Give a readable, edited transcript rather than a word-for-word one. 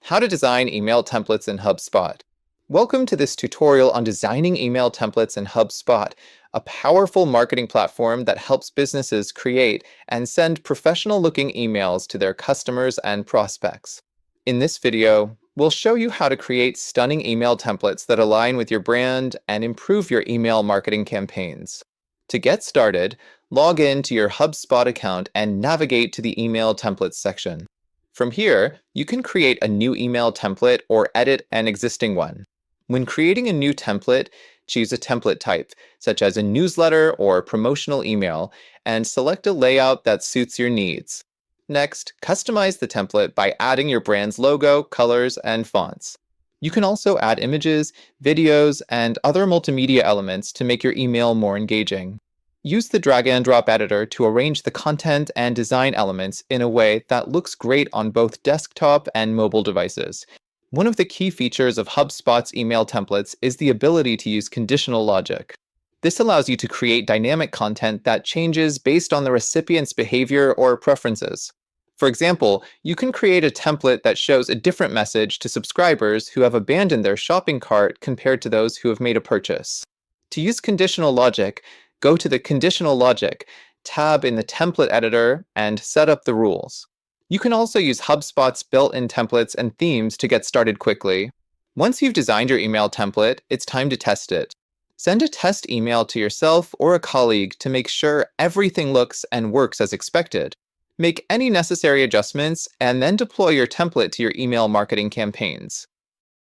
How to design email templates in HubSpot. Welcome to this tutorial on designing email templates in HubSpot, a powerful marketing platform that helps businesses create and send professional-looking emails to their customers and prospects. In this video, we'll show you how to create stunning email templates that align with your brand and improve your email marketing campaigns. To get started, log in to your HubSpot account and navigate to the Email Templates section. From here, you can create a new email template or edit an existing one. When creating a new template, choose a template type, such as a newsletter or promotional email, and select a layout that suits your needs. Next, customize the template by adding your brand's logo, colors, and fonts. You can also add images, videos, and other multimedia elements to make your email more engaging. Use the drag and drop editor to arrange the content and design elements in a way that looks great on both desktop and mobile devices. One of the key features of HubSpot's email templates is the ability to use conditional logic. This allows you to create dynamic content that changes based on the recipient's behavior or preferences. For example, you can create a template that shows a different message to subscribers who have abandoned their shopping cart compared to those who have made a purchase. To use conditional logic, go to the Conditional Logic tab in the Template Editor and set up the rules. You can also use HubSpot's built-in templates and themes to get started quickly. Once you've designed your email template, it's time to test it. Send a test email to yourself or a colleague to make sure everything looks and works as expected. Make any necessary adjustments and then deploy your template to your email marketing campaigns.